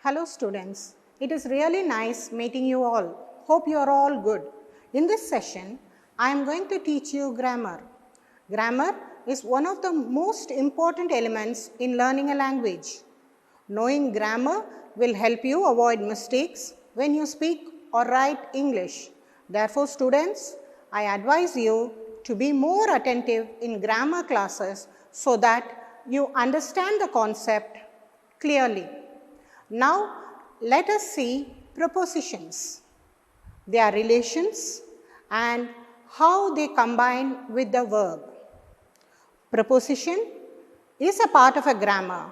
Hello students, it is really nice meeting you all. Hope you are all good. In this session, I am going to teach you grammar. Grammar is one of the most important elements in learning a language. Knowing grammar will help you avoid mistakes when you speak or write English. Therefore students, I advise you to be more attentive in grammar classes so that you understand the concept clearly. Now, let us see prepositions, their relations and how they combine with the verb. Preposition is a part of a grammar.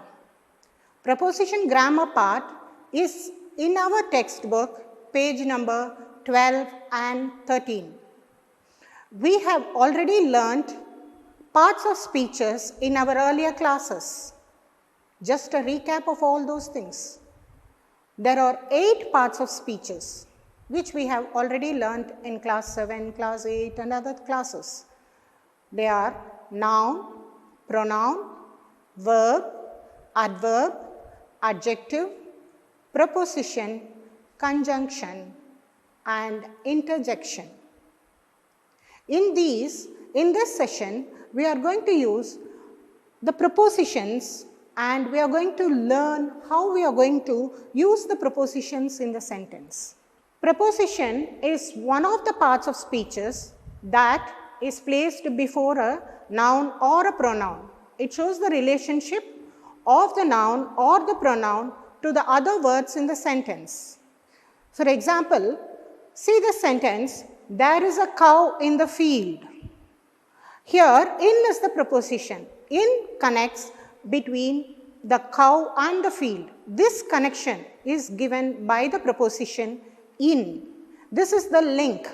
Preposition grammar part is in our textbook, page number 12 and 13. We have already learnt parts of speeches in our earlier classes. Just a recap of all those things. There are 8 parts of speeches which we have already learnt in class 7, class 8 and other classes. They are noun, pronoun, verb, adverb, adjective, preposition, conjunction and interjection. In this session, we are going to use the prepositions and we are going to learn how we are going to use the prepositions in the sentence. Preposition is one of the parts of speeches that is placed before a noun or a pronoun. It shows the relationship of the noun or the pronoun to the other words in the sentence. For example, see the sentence, there is a cow in the field. Here, in is the preposition. In connects between the cow and the field. This connection is given by the preposition in. This is the link.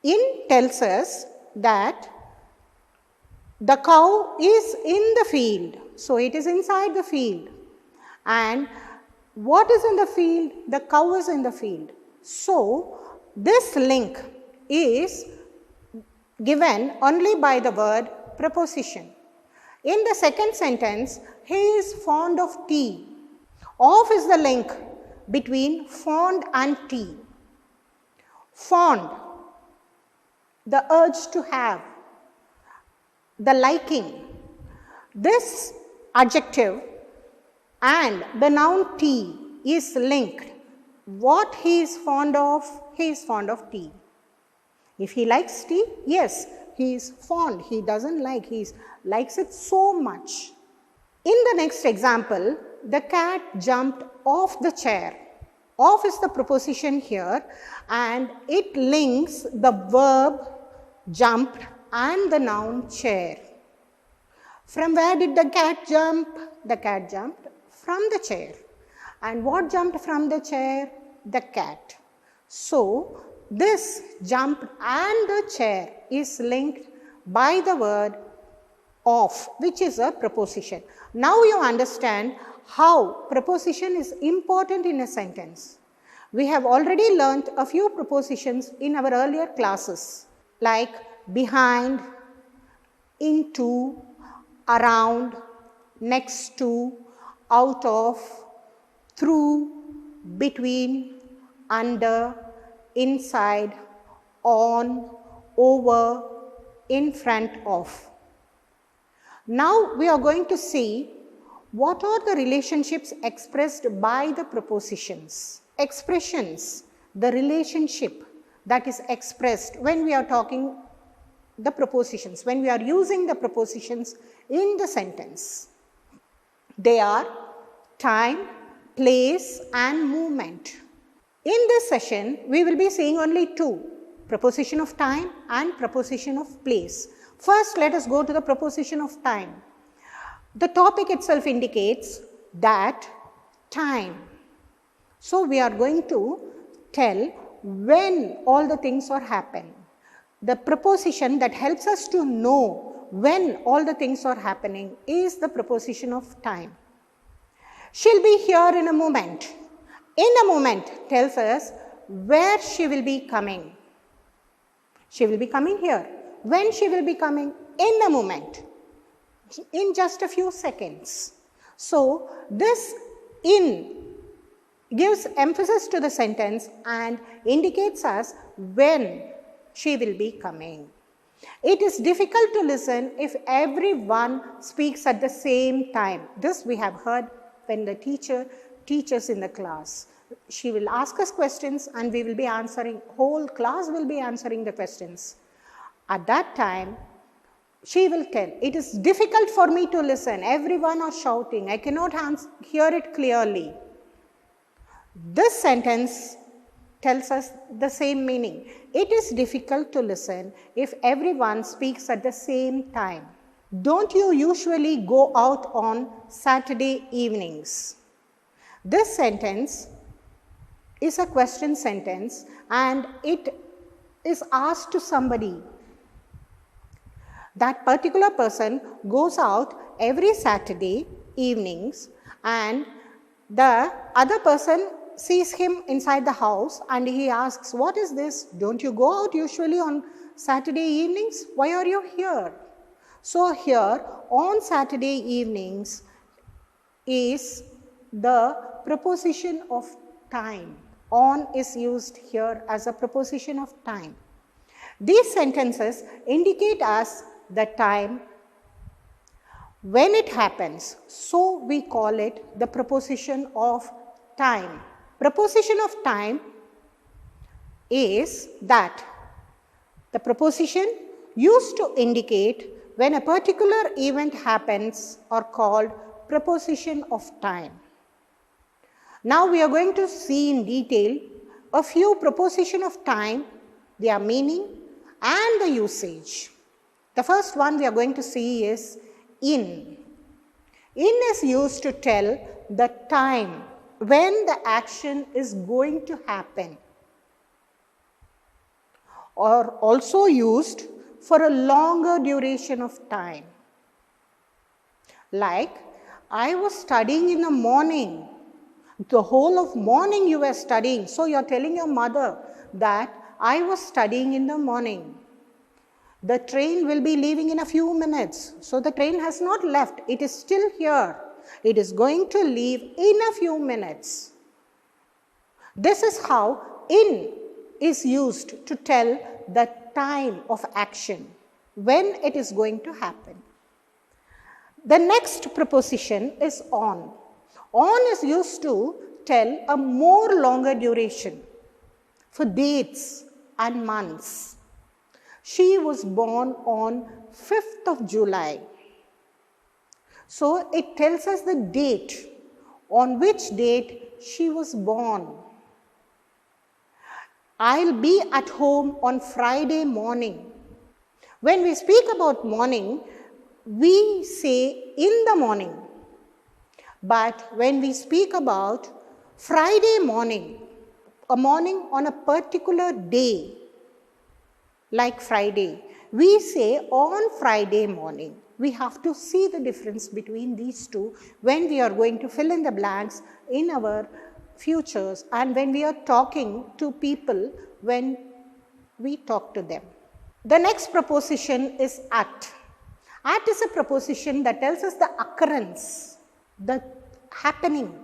In tells us that the cow is in the field. So, it is inside the field. And what is in the field? The cow is in the field. So, this link is given only by the word preposition. In the second sentence, he is fond of tea. Of is the link between fond and tea. Fond, the urge to have, the liking. This adjective and the noun tea is linked. What he is fond of? He is fond of tea. If he likes tea, yes, he is fond. He doesn't like, he likes it so much. In the next example, the cat jumped off the chair. Off is the preposition here and it links the verb jumped and the noun chair. From where did the cat jump? The cat jumped from the chair. And what jumped from the chair? The cat. So, this jumped and the chair is linked by the word of, which is a preposition. Now you understand how preposition is important in a sentence. We have already learnt a few prepositions in our earlier classes like behind, into, around, next to, out of, through, between, under, inside, on, over, in front of. Now we are going to see what are the relationships expressed by the prepositions. Expressions, the relationship that is expressed when we are talking the prepositions, when we are using the prepositions in the sentence. They are time, place and movement. In this session, we will be seeing only 2, preposition of time and preposition of place. First, let us go to the preposition of time. The topic itself indicates that time. So, we are going to tell when all the things are happening. The preposition that helps us to know when all the things are happening is the preposition of time. She'll be here in a moment. In a moment tells us where she will be coming. She will be coming here. When she will be coming? In a moment. In just a few seconds. So, this in gives emphasis to the sentence and indicates us when she will be coming. It is difficult to listen if everyone speaks at the same time. This we have heard when the teacher teaches in the class. She will ask us questions and we will be answering, whole class will be answering the questions. At that time, she will tell, it is difficult for me to listen. Everyone are shouting. I cannot hear it clearly. This sentence tells us the same meaning. It is difficult to listen if everyone speaks at the same time. Don't you usually go out on Saturday evenings? This sentence is a question sentence and it is asked to somebody. That particular person goes out every Saturday evenings and the other person sees him inside the house and he asks, what is this? Don't you go out usually on Saturday evenings? Why are you here? So here on Saturday evenings is the preposition of time. On is used here as a preposition of time. These sentences indicate us the time when it happens. So we call it the preposition of time. Preposition of time is that the preposition used to indicate when a particular event happens are called preposition of time. Now we are going to see in detail a few preposition of time, their meaning and the usage. The first one we are going to see is in. In is used to tell the time when the action is going to happen, or also used for a longer duration of time. Like, I was studying in the morning. The whole of morning you were studying. So you are telling your mother that I was studying in the morning. The train will be leaving in a few minutes. So the train has not left. It is still here. It is going to leave in a few minutes. This is how in is used to tell the time of action, when it is going to happen. The next preposition is on. On is used to tell a more longer duration for dates and months. She was born on 5th of July. So it tells us the date, on which date she was born. I'll be at home on Friday morning. When we speak about morning, we say in the morning. But when we speak about Friday morning, a morning on a particular day, like Friday, we say on Friday morning. We have to see the difference between these two when we are going to fill in the blanks in our futures and when we are talking to people when we talk to them. The next preposition is at. At is a preposition that tells us the occurrence, the happening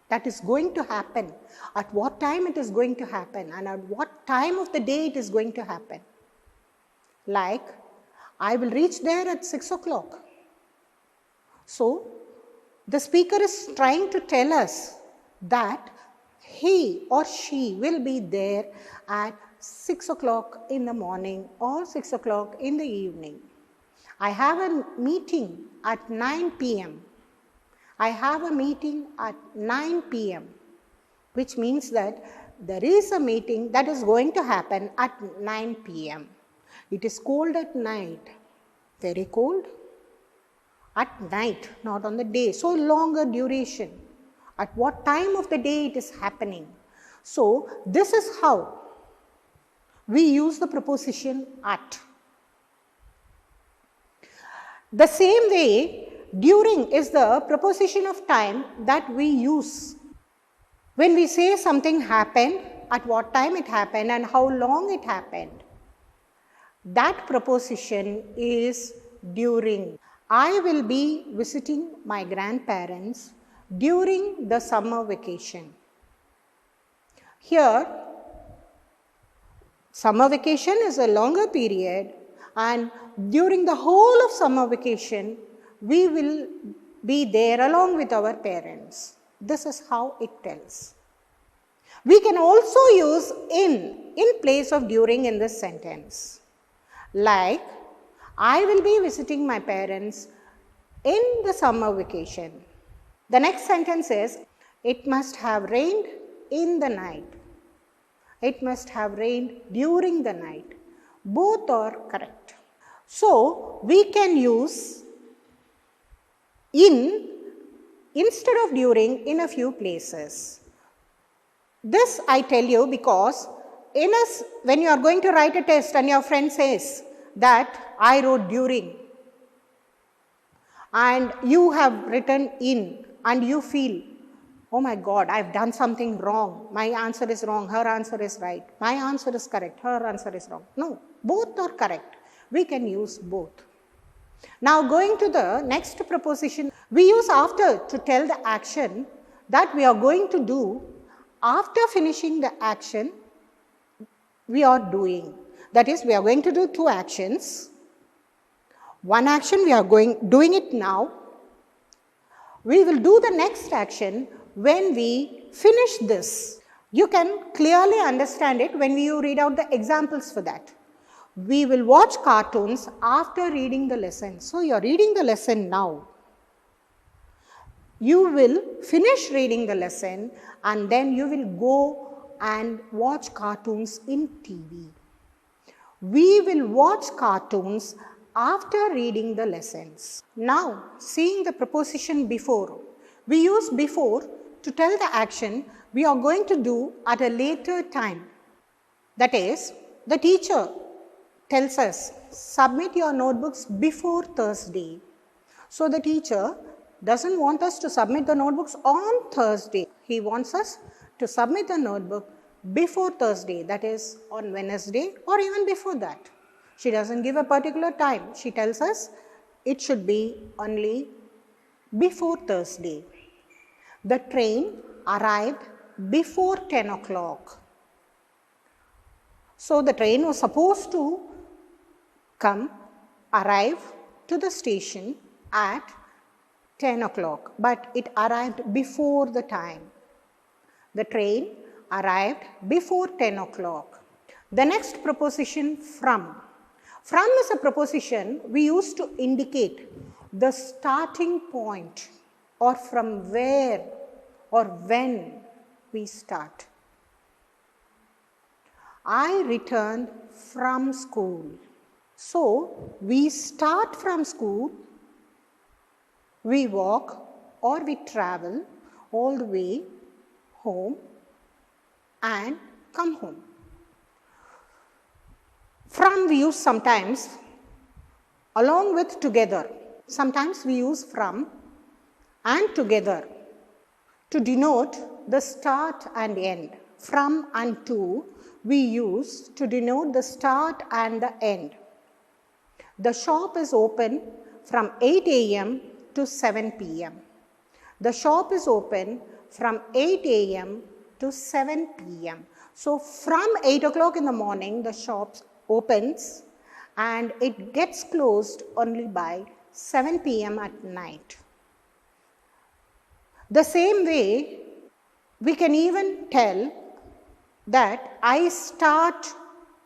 that is going to happen, at what time it is going to happen and at what time of the day it is going to happen. Like, I will reach there at 6 o'clock. So, the speaker is trying to tell us that he or she will be there at 6 o'clock in the morning or 6 o'clock in the evening. I have a meeting at 9 p.m. I have a meeting at 9 p.m. which means that there is a meeting that is going to happen at 9 p.m. It is cold at night, very cold at night, not on the day. So longer duration. At what time of the day it is happening. So this is how we use the preposition at. The same way, during is the preposition of time that we use when we say something happened, at what time it happened and how long it happened. That preposition is during. I will be visiting my grandparents during the summer vacation. Here, summer vacation is a longer period, and during the whole of summer vacation, we will be there along with our parents. This is how it tells. We can also use in place of during in this sentence. Like, I will be visiting my parents in the summer vacation. The next sentence is, it must have rained in the night. It must have rained during the night. Both are correct. So, we can use in instead of during in a few places. This I tell you because when you are going to write a test and your friend says that I wrote during and you have written in and you feel, oh my God, I have done something wrong. My answer is wrong, her answer is right. My answer is correct, her answer is wrong. No, both are correct. We can use both. Now going to the next preposition, we use after to tell the action that we are going to do. After finishing the action, we are doing. That is, we are going to do two actions. One action we are doing it now. We will do the next action when we finish this. You can clearly understand it when you read out the examples for that. We will watch cartoons after reading the lesson. So, you are reading the lesson now. You will finish reading the lesson and then you will go and watch cartoons in TV. We will watch cartoons after reading the lessons. Now, seeing the preposition before, we use before to tell the action we are going to do at a later time. That is, the teacher tells us, submit your notebooks before Thursday. So, the teacher doesn't want us to submit the notebooks on Thursday. He wants us to submit the notebook before Thursday, that is on Wednesday or even before that. She doesn't give a particular time. She tells us it should be only before Thursday. The train arrived before 10 o'clock. So, the train was supposed to arrive to the station at 10 o'clock, but it arrived before the time. The train arrived before 10 o'clock. The next preposition from. From is a preposition we use to indicate the starting point or from where or when we start. I returned from school. So, we start from school, we walk or we travel all the way home and come home. From we use sometimes along with together. Sometimes we use from and together to denote the start and end. From and to we use to denote the start and the end. The shop is open from 8 a.m. to 7 p.m. The shop is open from 8 a.m. to 7 p.m. So, from 8 o'clock in the morning, the shop opens and it gets closed only by 7 p.m. at night. The same way, we can even tell that I start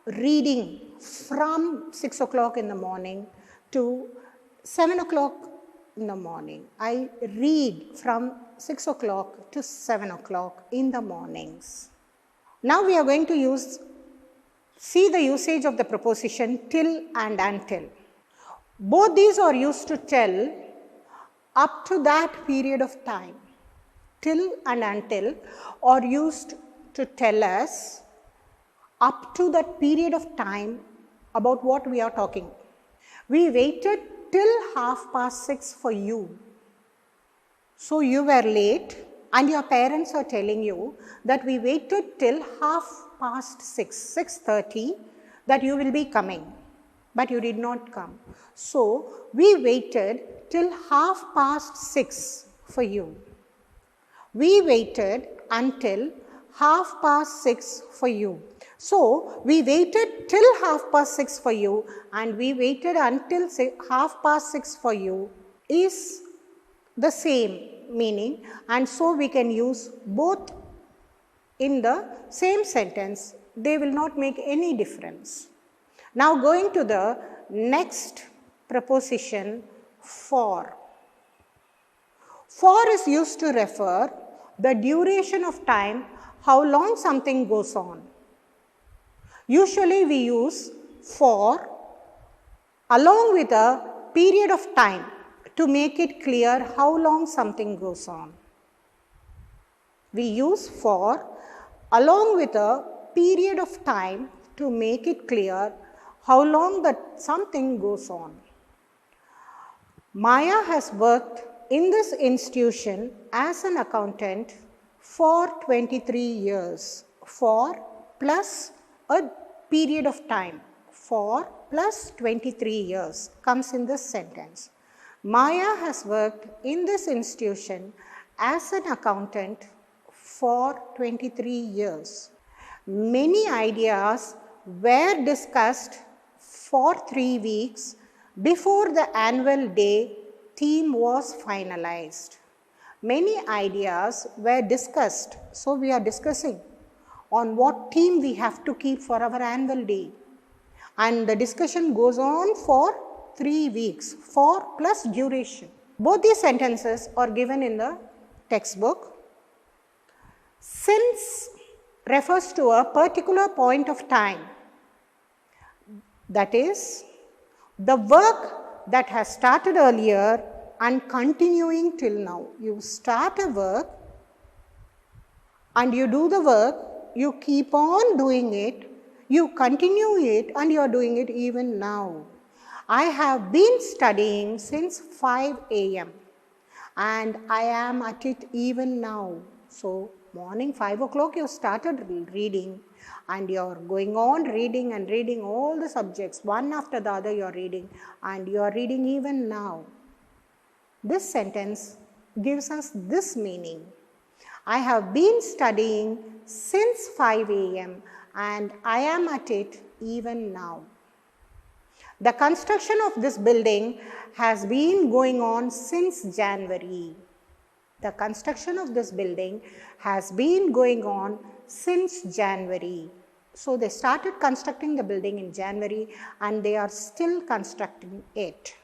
reading from 6 o'clock in the morning to 7 o'clock in the morning. I read from 6 o'clock to 7 o'clock in the mornings. Now we are going to see the usage of the preposition till and until. Both these are used to tell up to that period of time. Till and until are used to tell us up to that period of time about what we are talking. We waited till 6:30 for you. So you were late and your parents are telling you that we waited till 6:30, 6:30 that you will be coming, but you did not come. So we waited till 6:30 for you. We waited until 6:30 for you. So, we waited till 6:30 for you and we waited until 6:30 for you is the same meaning, and so we can use both in the same sentence. They will not make any difference. Now going to the next preposition, for. For is used to refer the duration of time, how long something goes on. Usually we use for along with a period of time to make it clear how long something goes on. We use for along with a period of time to make it clear how long that something goes on. Maya has worked in this institution as an accountant for 23 years. For plus a period of time. For plus 23 years comes in this sentence. Maya has worked in this institution as an accountant for 23 years. Many ideas were discussed for 3 weeks before the annual day theme was finalized. Many ideas were discussed, so we are discussing on what theme we have to keep for our annual day. And the discussion goes on for 3 weeks, for plus duration. Both these sentences are given in the textbook. Since refers to a particular point of time, that is, the work that has started earlier and continuing till now. You start a work and you do the work, you keep on doing it, you continue it, and you are doing it even now. I have been studying since 5 a.m. and I am at it even now. So, morning 5 o'clock you started reading and you are going on reading and reading all the subjects, one after the other you are reading, and you are reading even now. This sentence gives us this meaning. I have been studying since 5 a.m. and I am at it even now. The construction of this building has been going on since January. The construction of this building has been going on since January. So they started constructing the building in January and they are still constructing it.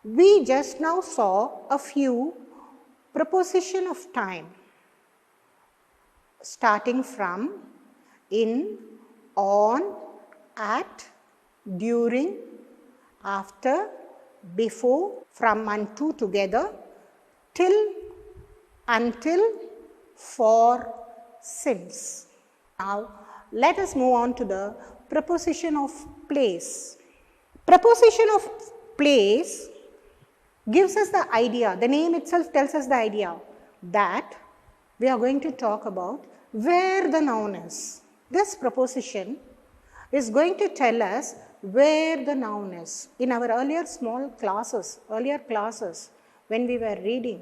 We just now saw a few preposition of time, starting from in, on, at, during, after, before, from and to together, till, until, for, since. Now let us move on to the preposition of place. Preposition of place gives us the idea, the name itself tells us the idea that we are going to talk about where the noun is. This preposition is going to tell us where the noun is. In our earlier classes, when we were reading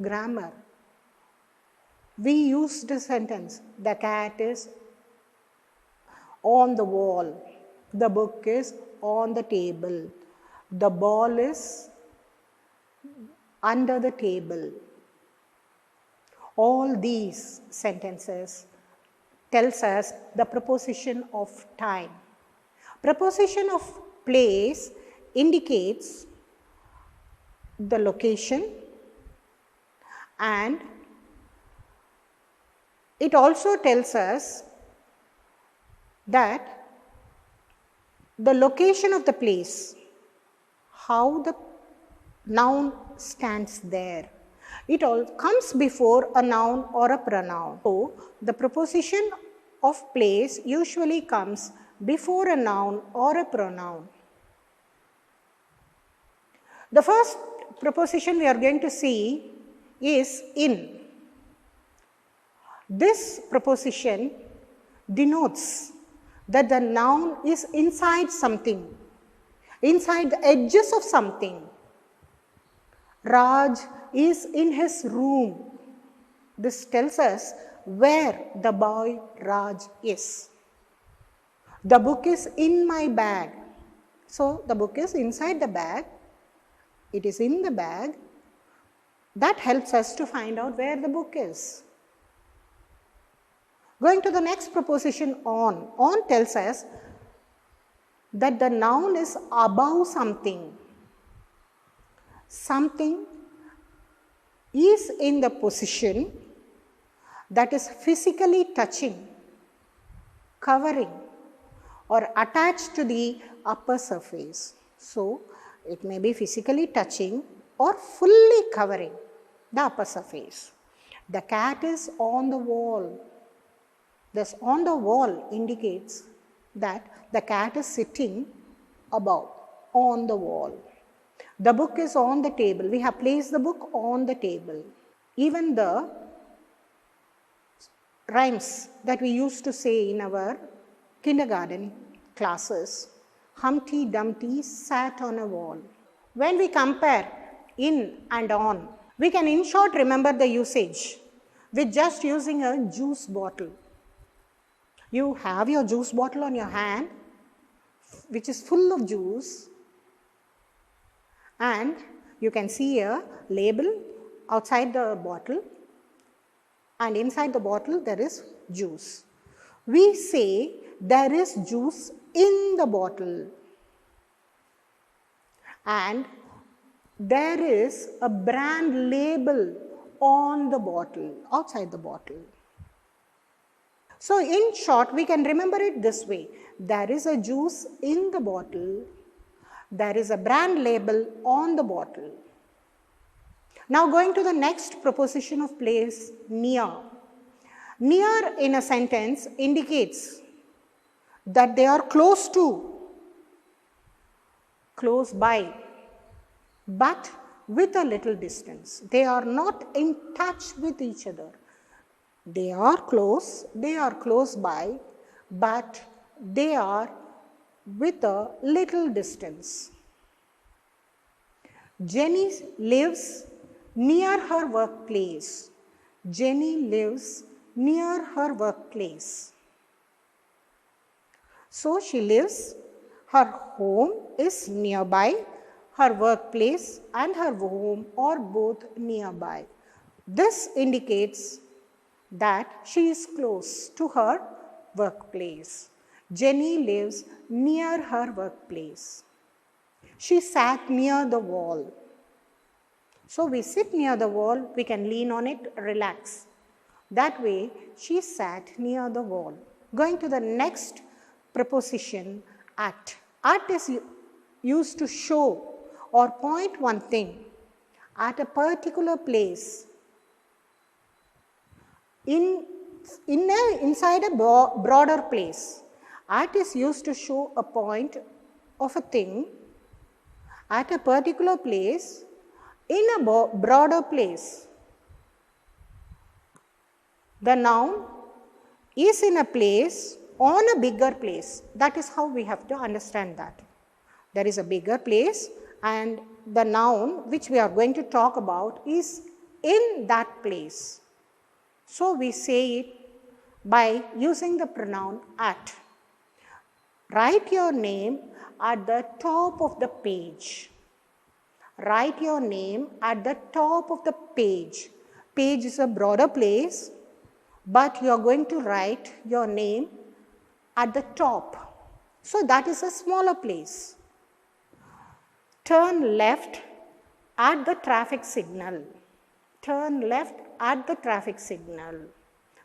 grammar, we used the sentence, the cat is on the wall, the book is on the table, the ball is under the table. All these sentences tells us the preposition of time. Preposition of place indicates the location, and it also tells us that the location of the place, how the noun stands there. It all comes before a noun or a pronoun. So, the preposition of place usually comes before a noun or a pronoun. The first preposition we are going to see is in. This preposition denotes that the noun is inside something, inside the edges of something. Raj is in his room. This tells us where the boy Raj is. The book is in my bag. So the book is inside the bag. It is in the bag. That helps us to find out where the book is. Going to the next preposition on. On tells us that the noun is above something. Something is in the position that is physically touching, covering, or attached to the upper surface. So, it may be physically touching or fully covering the upper surface. The cat is on the wall. This on the wall indicates that the cat is sitting above, on the wall. The book is on the table. We have placed the book on the table. Even the rhymes that we used to say in our kindergarten classes, Humpty Dumpty sat on a wall. When we compare in and on, we can in short remember the usage with just using a juice bottle. You have your juice bottle on your hand, which is full of juice, and you can see a label outside the bottle, and inside the bottle there is juice. We say there is juice in the bottle, and there is a brand label on the bottle, outside the bottle. So in short, we can remember it this way. There is a juice in the bottle. There is a brand label on the bottle. Now going to the next preposition of place, near. Near in a sentence indicates that they are close to, close by, but with a little distance. They are not in touch with each other. They are close by, but they are with a little distance. Jenny lives near her workplace. Jenny lives near her workplace. So she lives, her home is nearby, her workplace and her home are both nearby. This indicates that she is close to her workplace. Jenny lives near her workplace. She sat near the wall. So we sit near the wall, we can lean on it, relax. That way, she sat near the wall. Going to the next preposition, at. At is used to show or point one thing at a particular place. Inside a broader place. At is used to show a point of a thing at a particular place in a broader place. The noun is in a place on a bigger place. That is how we have to understand that. There is a bigger place and the noun which we are going to talk about is in that place. So we say it by using the pronoun at. Write your name at the top of the page. Write your name at the top of the page. Page is a broader place, but you are going to write your name at the top. So that is a smaller place. Turn left at the traffic signal. Turn left at the traffic signal.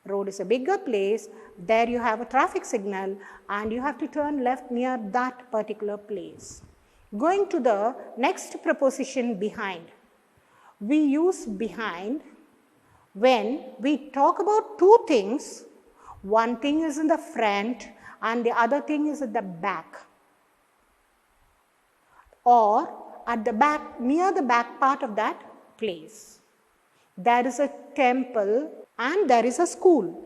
Road is a bigger place. There you have a traffic signal and you have to turn left near that particular place. Going to the next preposition, behind. We use behind when we talk about two things. One thing is in the front and the other thing is at the back. Or at the back, near the back part of that place. There is a temple and there is a school.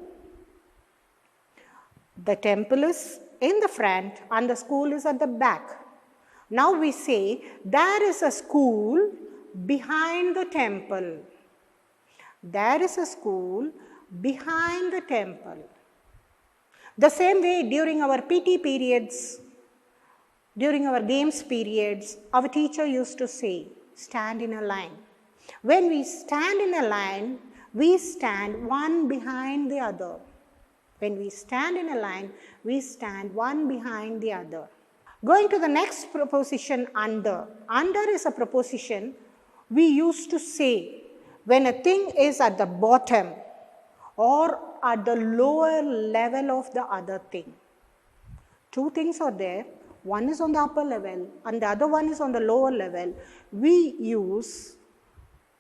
The temple is in the front and the school is at the back. Now we say there is a school behind the temple. There is a school behind the temple. The same way during our PT periods, during our games periods, our teacher used to say, stand in a line. When we stand in a line, we stand one behind the other. When we stand in a line, we stand one behind the other. Going to the next preposition, under. Under is a preposition we used to say when a thing is at the bottom or at the lower level of the other thing. Two things are there. One is on the upper level and the other one is on the lower level. We use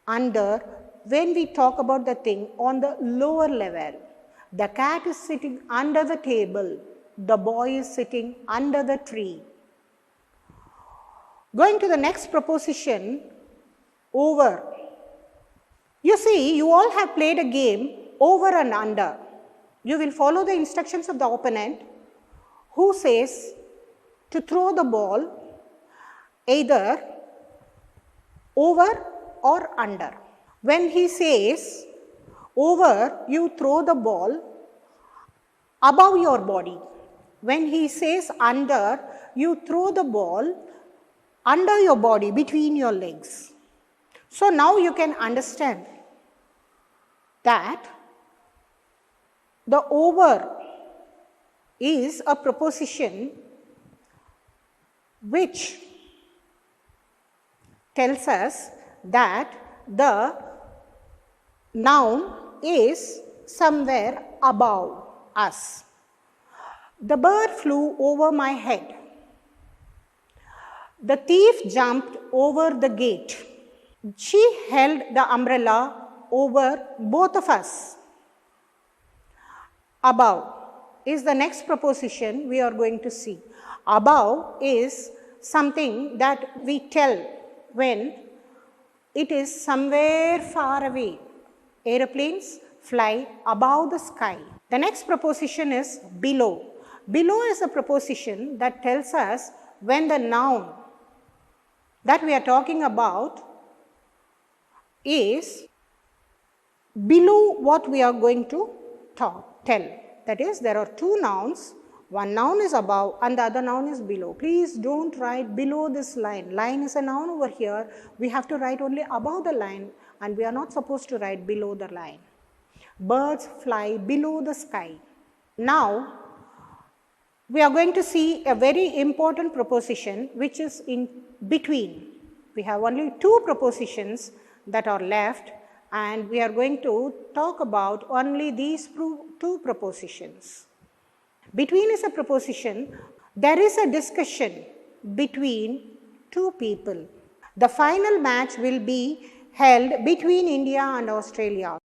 under when we talk about the thing on the lower level. The cat is sitting under the table. The boy is sitting under the tree. Going to the next preposition, over. You see, you all have played a game, over and under. You will follow the instructions of the opponent who says to throw the ball either over or under. When he says over, you throw the ball above your body. When he says under, you throw the ball under your body, between your legs. So now you can understand that the over is a preposition which tells us that the noun is somewhere above us. The bird flew over my head. The thief jumped over the gate. She held the umbrella over both of us. Above is the next preposition we are going to see. Above is something that we tell when it is somewhere far away. Aeroplanes fly above the sky. The next preposition is below. Below is a preposition that tells us when the noun that we are talking about is below what we are going to tell. That is, there are two nouns. One noun is above and the other noun is below. Please don't write below this line. Line is a noun over here. We have to write only above the line and we are not supposed to write below the line. Birds fly below the sky. Now, we are going to see a very important preposition which is in between. We have only two prepositions that are left and we are going to talk about only these two prepositions. Between is a preposition. There is a discussion between two people. The final match will be held between India and Australia.